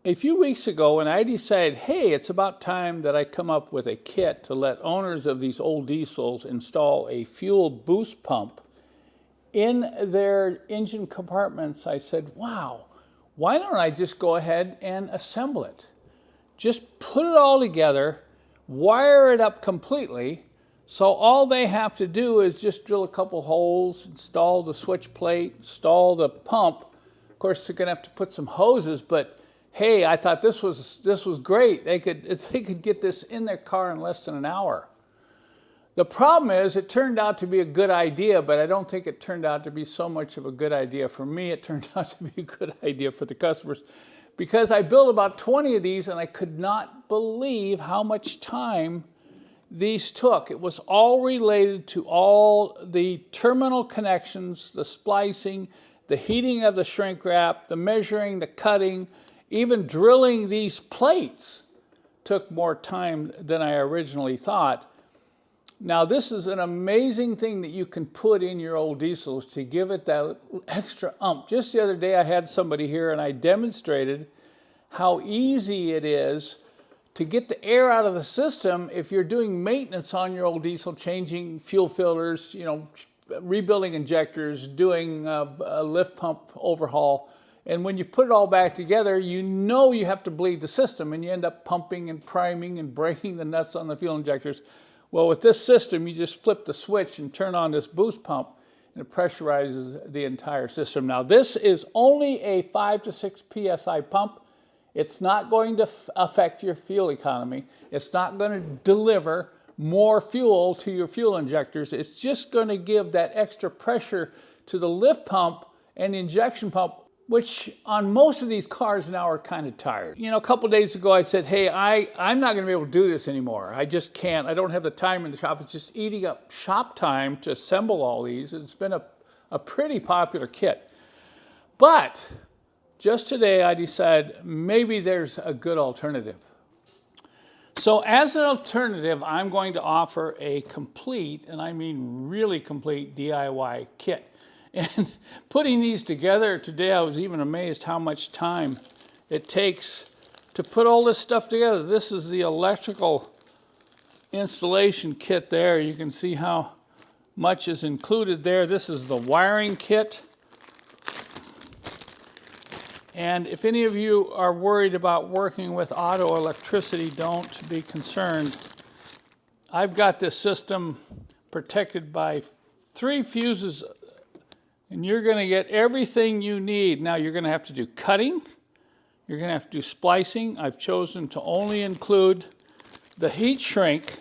A few weeks ago, when I decided, hey, it's about time that I come up with a kit to let owners of these old diesels install a fuel boost pump in their engine compartments, I said, wow, why don't I just go ahead and assemble it? Just put it all together, wire it up completely, so all they have to do is just drill a couple holes, install the switch plate, install the pump. Of course, they're going to have to put some hoses, but hey, I thought this was great. They could get this in their car in less than an hour. The problem is it turned out to be a good idea, but I don't think it turned out to be so much of a good idea for me. It turned out to be a good idea for the customers, because I built about 20 of these and I could not believe how much time these took. It was all related to all the terminal connections, the splicing, the heating of the shrink wrap, the measuring, the cutting. Even drilling these plates took more time than I originally thought. Now, this is an amazing thing that you can put in your old diesels to give it that extra oomph. Just the other day, I had somebody here and I demonstrated how easy it is to get the air out of the system if you're doing maintenance on your old diesel, changing fuel filters, rebuilding injectors, doing a lift pump overhaul. And when you put it all back together, you know you have to bleed the system, and you end up pumping and priming and breaking the nuts on the fuel injectors. Well, with this system, you just flip the switch and turn on this boost pump, and it pressurizes the entire system. Now, this is only a 5 to 6 PSI pump. It's not going to affect your fuel economy. It's not going to deliver more fuel to your fuel injectors. It's just going to give that extra pressure to the lift pump and the injection pump, which on most of these cars now are kind of tired. A couple of days ago I said, hey, I'm not going to be able to do this anymore. I just can't. I don't have the time in the shop. It's just eating up shop time to assemble all these. It's been a pretty popular kit. But just today I decided maybe there's a good alternative. So as an alternative, I'm going to offer a complete, and I mean really complete, DIY kit. And putting these together today, I was even amazed how much time it takes to put all this stuff together. This is the electrical installation kit there. You can see how much is included there. This is the wiring kit. And if any of you are worried about working with auto electricity, don't be concerned. I've got this system protected by 3 fuses, and you're going to get everything you need. Now, you're going to have to do cutting. You're going to have to do splicing. I've chosen to only include the heat shrink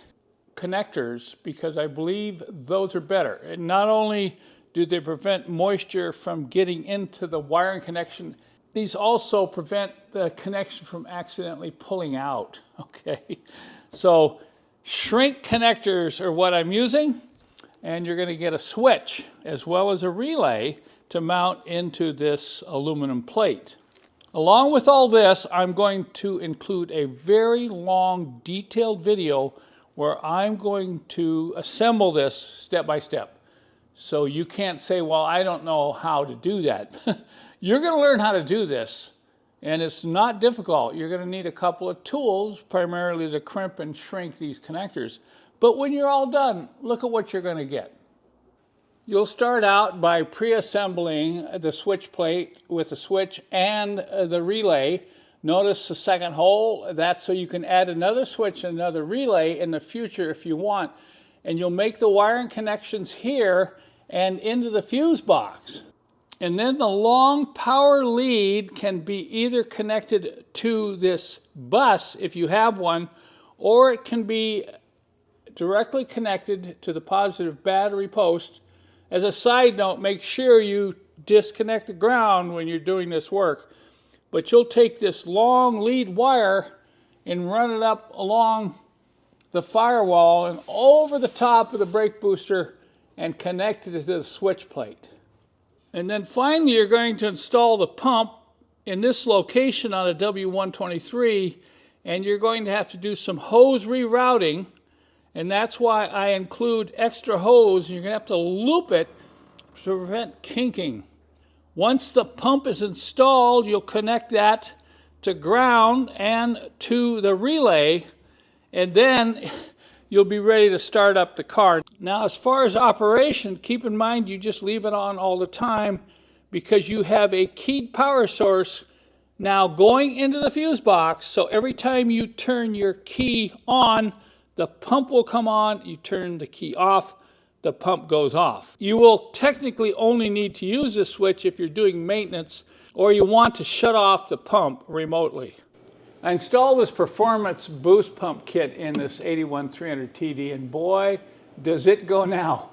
connectors because I believe those are better. And not only do they prevent moisture from getting into the wiring connection, these also prevent the connection from accidentally pulling out, okay? So shrink connectors are what I'm using. And you're going to get a switch as well as a relay to mount into this aluminum plate. Along with all this, I'm going to include a very long, detailed video where I'm going to assemble this step by step. So you can't say, well, I don't know how to do that. You're going to learn how to do this, and it's not difficult. You're going to need a couple of tools, primarily to crimp and shrink these connectors. But when you're all done, look at what you're going to get. You'll start out by pre-assembling the switch plate with the switch and the relay. Notice the second hole. That's so you can add another switch and another relay in the future if you want. And you'll make the wiring connections here and into the fuse box. And then the long power lead can be either connected to this bus if you have one, or it can be directly connected to the positive battery post. As a side note, make sure you disconnect the ground when you're doing this work. But you'll take this long lead wire and run it up along the firewall and over the top of the brake booster and connect it to the switch plate. And then finally, you're going to install the pump in this location on a W123, and you're going to have to do some hose rerouting. And that's why I include extra hose. You're going to have to loop it to prevent kinking. Once the pump is installed, you'll connect that to ground and to the relay, and then you'll be ready to start up the car. Now, as far as operation, keep in mind you just leave it on all the time because you have a keyed power source now going into the fuse box. So every time you turn your key on, the pump will come on. You turn the key off, the pump goes off. You will technically only need to use this switch if you're doing maintenance or you want to shut off the pump remotely. I installed this performance boost pump kit in this 81300 TD, and boy, does it go now.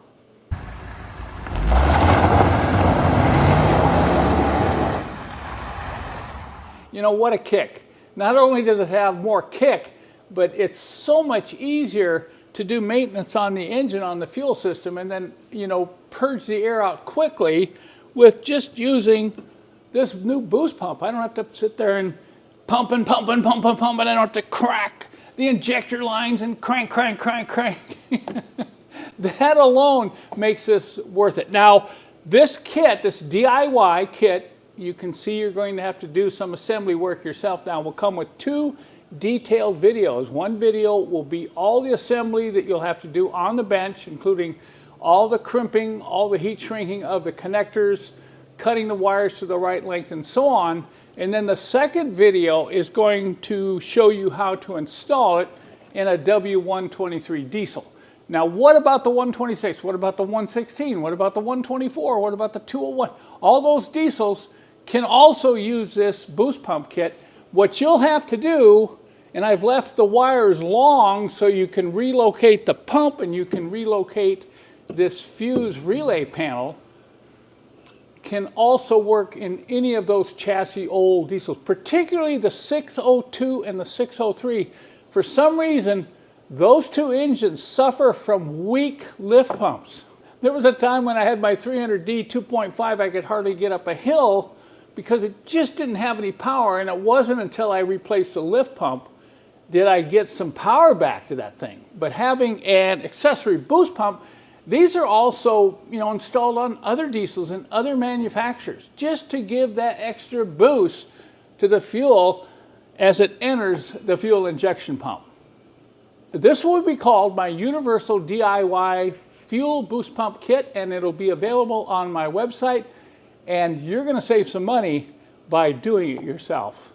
You know, what a kick. Not only does it have more kick, but it's so much easier to do maintenance on the engine, on the fuel system, and then, you know, purge the air out quickly with just using this new boost pump. I don't have to sit there and pump and pump and pump and pump, and I don't have to crack the injector lines and crank, crank, crank, crank. That alone makes this worth it. Now, this kit, this DIY kit, you can see you're going to have to do some assembly work yourself now. Will come with 2 detailed videos. One video will be all the assembly that you'll have to do on the bench, including all the crimping, all the heat shrinking of the connectors, cutting the wires to the right length, and so on. And then the second video is going to show you how to install it in a W123 diesel. Now, what about the 126? What about the 116? What about the 124? What about the 201? All those diesels can also use this boost pump kit. What you'll have to do, and I've left the wires long so you can relocate the pump and you can relocate this fuse relay panel, can also work in any of those chassis old diesels, particularly the 602 and the 603. For some reason, those 2 engines suffer from weak lift pumps. There was a time when I had my 300D 2.5, I could hardly get up a hill because it just didn't have any power, and it wasn't until I replaced the lift pump did I get some power back to that thing. But having an accessory boost pump, these are also, you know, installed on other diesels and other manufacturers just to give that extra boost to the fuel as it enters the fuel injection pump. This will be called my Universal DIY Fuel Boost Pump Kit, and it'll be available on my website, and you're going to save some money by doing it yourself.